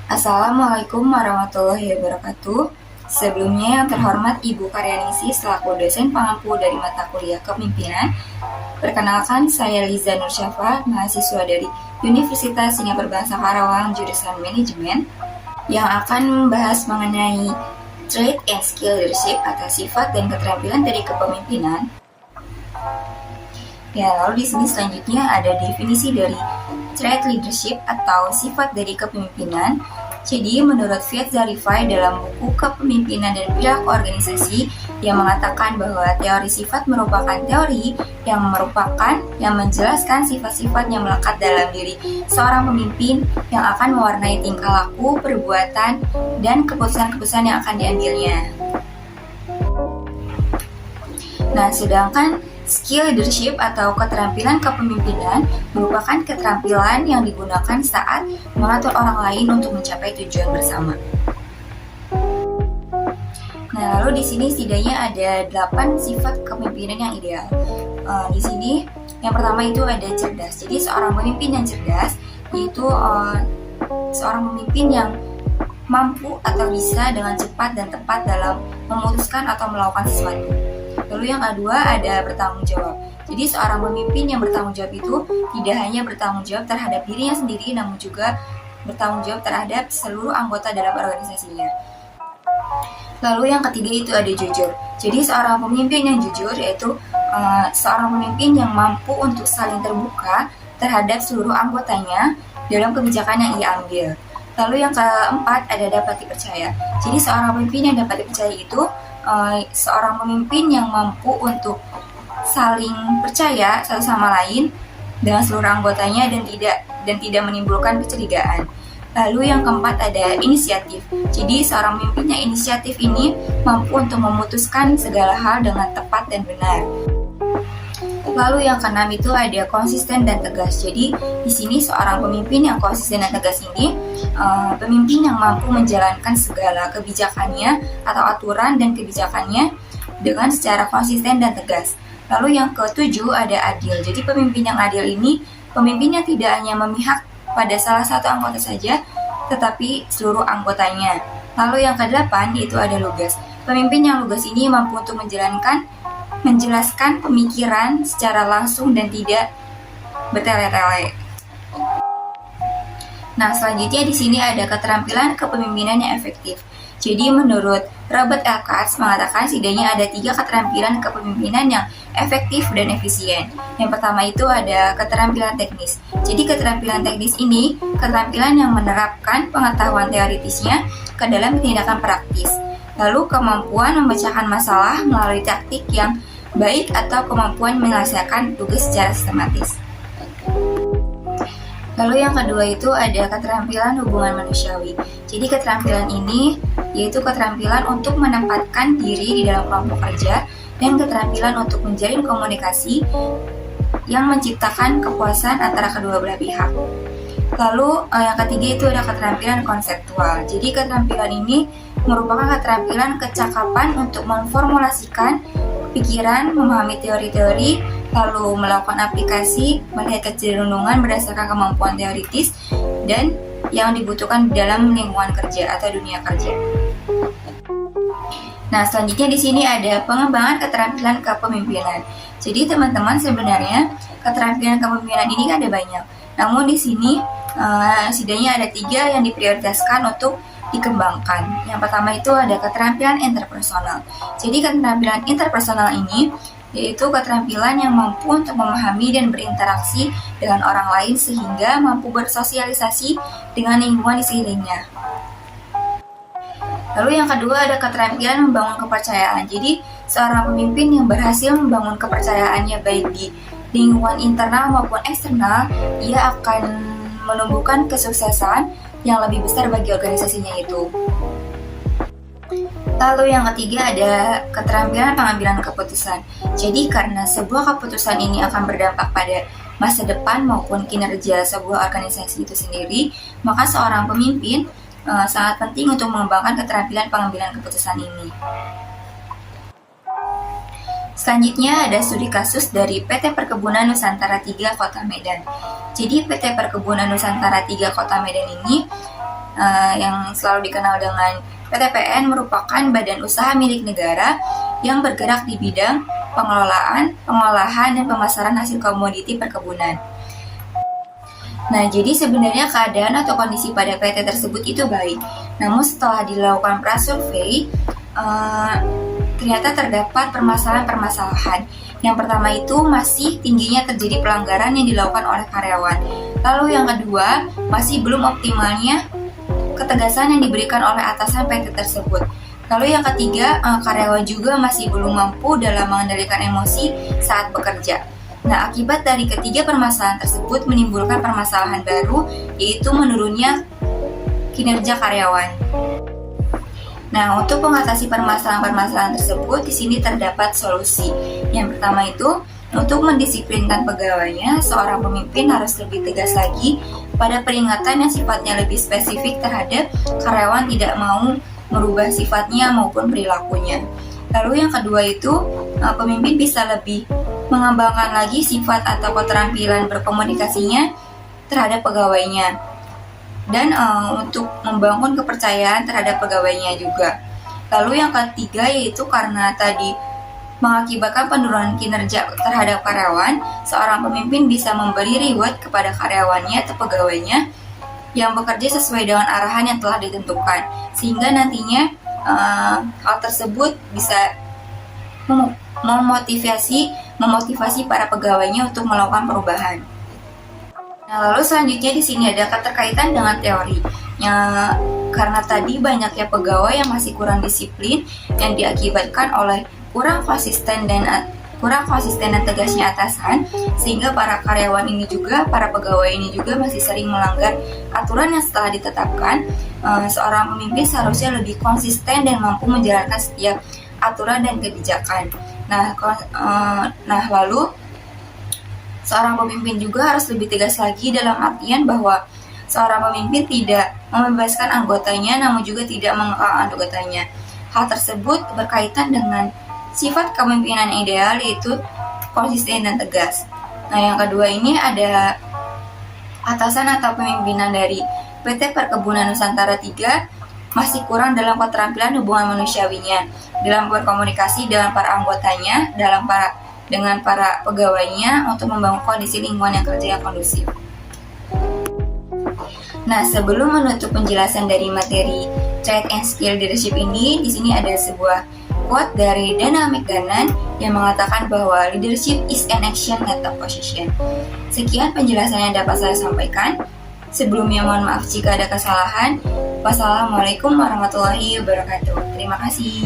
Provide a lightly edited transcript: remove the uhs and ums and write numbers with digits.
Assalamualaikum warahmatullahi wabarakatuh. Sebelumnya yang terhormat Ibu Karyaningsih selaku dosen pengampu dari mata kuliah Kepemimpinan. Perkenalkan, saya Liza Nursyafa, mahasiswa dari Universitas Singapura Bangsa Karawang jurusan Manajemen yang akan membahas mengenai trait and skill leadership atau sifat dan keterampilan dari kepemimpinan. Ya, lalu di sini selanjutnya ada definisi dari trait leadership atau sifat dari kepemimpinan. Jadi, menurut Viet Zarifai dalam buku Kepemimpinan dan Perilaku Organisasi yang mengatakan bahwa teori sifat merupakan teori yang menjelaskan sifat-sifat yang melekat dalam diri seorang pemimpin yang akan mewarnai tingkah laku, perbuatan, dan keputusan-keputusan yang akan diambilnya. Nah, sedangkan skill leadership atau keterampilan kepemimpinan merupakan keterampilan yang digunakan saat mengatur orang lain untuk mencapai tujuan bersama. Nah, lalu di sini setidaknya ada 8 sifat kepemimpinan yang ideal. Di sini yang pertama itu ada cerdas. Jadi seorang pemimpin yang cerdas yaitu seorang pemimpin yang mampu atau bisa dengan cepat dan tepat dalam memutuskan atau melakukan sesuatu. Lalu yang kedua ada bertanggung jawab. Jadi seorang pemimpin yang bertanggung jawab itu tidak hanya bertanggung jawab terhadap dirinya sendiri, namun juga bertanggung jawab terhadap seluruh anggota dalam organisasinya. Lalu yang ketiga itu ada jujur. Jadi seorang pemimpin yang jujur yaitu seorang pemimpin yang mampu untuk saling terbuka terhadap seluruh anggotanya dalam kebijakan yang ia ambil. Lalu yang keempat ada dapat dipercaya. Jadi seorang pemimpin yang dapat dipercaya itu seorang pemimpin yang mampu untuk saling percaya satu sama lain dengan seluruh anggotanya dan tidak menimbulkan kecurigaan. Lalu yang keempat ada inisiatif. Jadi seorang pemimpin yang inisiatif ini mampu untuk memutuskan segala hal dengan tepat dan benar. Lalu yang keenam itu ada konsisten dan tegas. Jadi di sini seorang pemimpin yang konsisten dan tegas ini pemimpin yang mampu menjalankan segala kebijakannya atau aturan dan kebijakannya dengan secara konsisten dan tegas. Lalu yang ketujuh ada adil. Jadi pemimpin yang adil ini pemimpin yang tidak hanya memihak pada salah satu anggota saja, tetapi seluruh anggotanya. Lalu yang kedelapan yaitu ada lugas. Pemimpin yang lugas ini mampu untuk menjelaskan pemikiran secara langsung dan tidak bertele-tele. Nah, selanjutnya di sini ada keterampilan kepemimpinan yang efektif. Jadi menurut Robert L. Katz mengatakan setidaknya ada 3 keterampilan kepemimpinan yang efektif dan efisien. Yang pertama itu ada keterampilan teknis. Jadi keterampilan teknis ini keterampilan yang menerapkan pengetahuan teoritisnya ke dalam tindakan praktis. Lalu kemampuan memecahkan masalah melalui taktik yang baik atau kemampuan menyelesaikan tugas secara sistematis. Lalu yang kedua itu ada keterampilan hubungan manusiawi. Jadi keterampilan ini yaitu keterampilan untuk menempatkan diri di dalam kelompok kerja dan keterampilan untuk menjalin komunikasi yang menciptakan kepuasan antara kedua belah pihak. Lalu yang ketiga itu ada keterampilan konseptual. Jadi keterampilan ini merupakan keterampilan kecakapan untuk memformulasikan pikiran, memahami teori-teori, lalu melakukan aplikasi, melihat kecenderungan berdasarkan kemampuan teoritis dan yang dibutuhkan dalam lingkungan kerja atau dunia kerja. Nah, selanjutnya di sini ada pengembangan keterampilan kepemimpinan. Jadi teman-teman sebenarnya keterampilan kepemimpinan ini kan ada banyak. Namun di sini setidaknya ada 3 yang diprioritaskan untuk dikembangkan. Yang pertama itu ada keterampilan interpersonal. Jadi keterampilan interpersonal ini yaitu keterampilan yang mampu untuk memahami dan berinteraksi dengan orang lain sehingga mampu bersosialisasi dengan lingkungan di sekelilingnya. Lalu yang kedua ada keterampilan membangun kepercayaan. Jadi seorang pemimpin yang berhasil membangun kepercayaannya baik di lingkungan internal maupun eksternal, ia akan menumbuhkan kesuksesan yang lebih besar bagi organisasinya itu. Lalu yang ketiga ada keterampilan pengambilan keputusan. Jadi karena sebuah keputusan ini akan berdampak pada masa depan maupun kinerja sebuah organisasi itu sendiri, maka seorang pemimpin sangat penting untuk mengembangkan keterampilan pengambilan keputusan ini. Selanjutnya ada studi kasus dari PT Perkebunan Nusantara 3 Kota Medan. Jadi PT Perkebunan Nusantara 3 Kota Medan ini yang selalu dikenal dengan PTPN merupakan badan usaha milik negara yang bergerak di bidang pengelolaan, pengolahan, dan pemasaran hasil komoditi perkebunan. Nah, jadi sebenarnya keadaan atau kondisi pada PT tersebut itu baik. Namun setelah dilakukan prasurvei, ternyata terdapat permasalahan-permasalahan. Yang pertama itu masih tingginya terjadi pelanggaran yang dilakukan oleh karyawan. Lalu yang kedua, masih belum optimalnya ketegasan yang diberikan oleh atasan PT tersebut. Lalu yang ketiga, karyawan juga masih belum mampu dalam mengendalikan emosi saat bekerja. Nah, akibat dari ketiga permasalahan tersebut menimbulkan permasalahan baru, yaitu menurunnya kinerja karyawan. Nah, untuk mengatasi permasalahan-permasalahan tersebut, di sini terdapat solusi. Yang pertama itu, untuk mendisiplinkan pegawainya, seorang pemimpin harus lebih tegas lagi pada peringatan yang sifatnya lebih spesifik terhadap karyawan tidak mau merubah sifatnya maupun perilakunya. Lalu yang kedua itu, pemimpin bisa lebih mengembangkan lagi sifat atau keterampilan berkomunikasinya terhadap pegawainya. Dan untuk membangun kepercayaan terhadap pegawainya juga. Lalu yang ketiga yaitu karena tadi mengakibatkan penurunan kinerja terhadap karyawan, seorang pemimpin bisa memberi reward kepada karyawannya atau pegawainya yang bekerja sesuai dengan arahan yang telah ditentukan, sehingga nantinya hal tersebut bisa memotivasi para pegawainya untuk melakukan perubahan. Nah, lalu selanjutnya di sini ada keterkaitan dengan teori. Karena tadi banyaknya pegawai yang masih kurang disiplin yang diakibatkan oleh kurang konsisten dan tegasnya atasan, sehingga para karyawan ini juga, para pegawai ini juga masih sering melanggar aturan yang setelah ditetapkan. Seorang pemimpin seharusnya lebih konsisten dan mampu menjalankan setiap aturan dan kebijakan. Nah, lalu seorang pemimpin juga harus lebih tegas lagi dalam artian bahwa seorang pemimpin tidak membebaskan anggotanya namun juga tidak mengekang anggotanya. Hal tersebut berkaitan dengan sifat kepemimpinan ideal, yaitu konsisten dan tegas. Nah, yang kedua ini ada atasan atau pemimpinan dari PT Perkebunan Nusantara 3 masih kurang dalam keterampilan hubungan manusiawinya, dalam berkomunikasi dengan para anggotanya, dengan para pegawainya untuk membangun kondisi lingkungan yang kerja yang kondusif. Nah, sebelum menutup penjelasan dari materi Trait and Skill Leadership ini, di sini ada sebuah quote dari Dana McGannon yang mengatakan bahwa leadership is an action, not a position. Sekian penjelasan yang dapat saya sampaikan. Sebelumnya mohon maaf jika ada kesalahan. Wassalamualaikum warahmatullahi wabarakatuh. Terima kasih.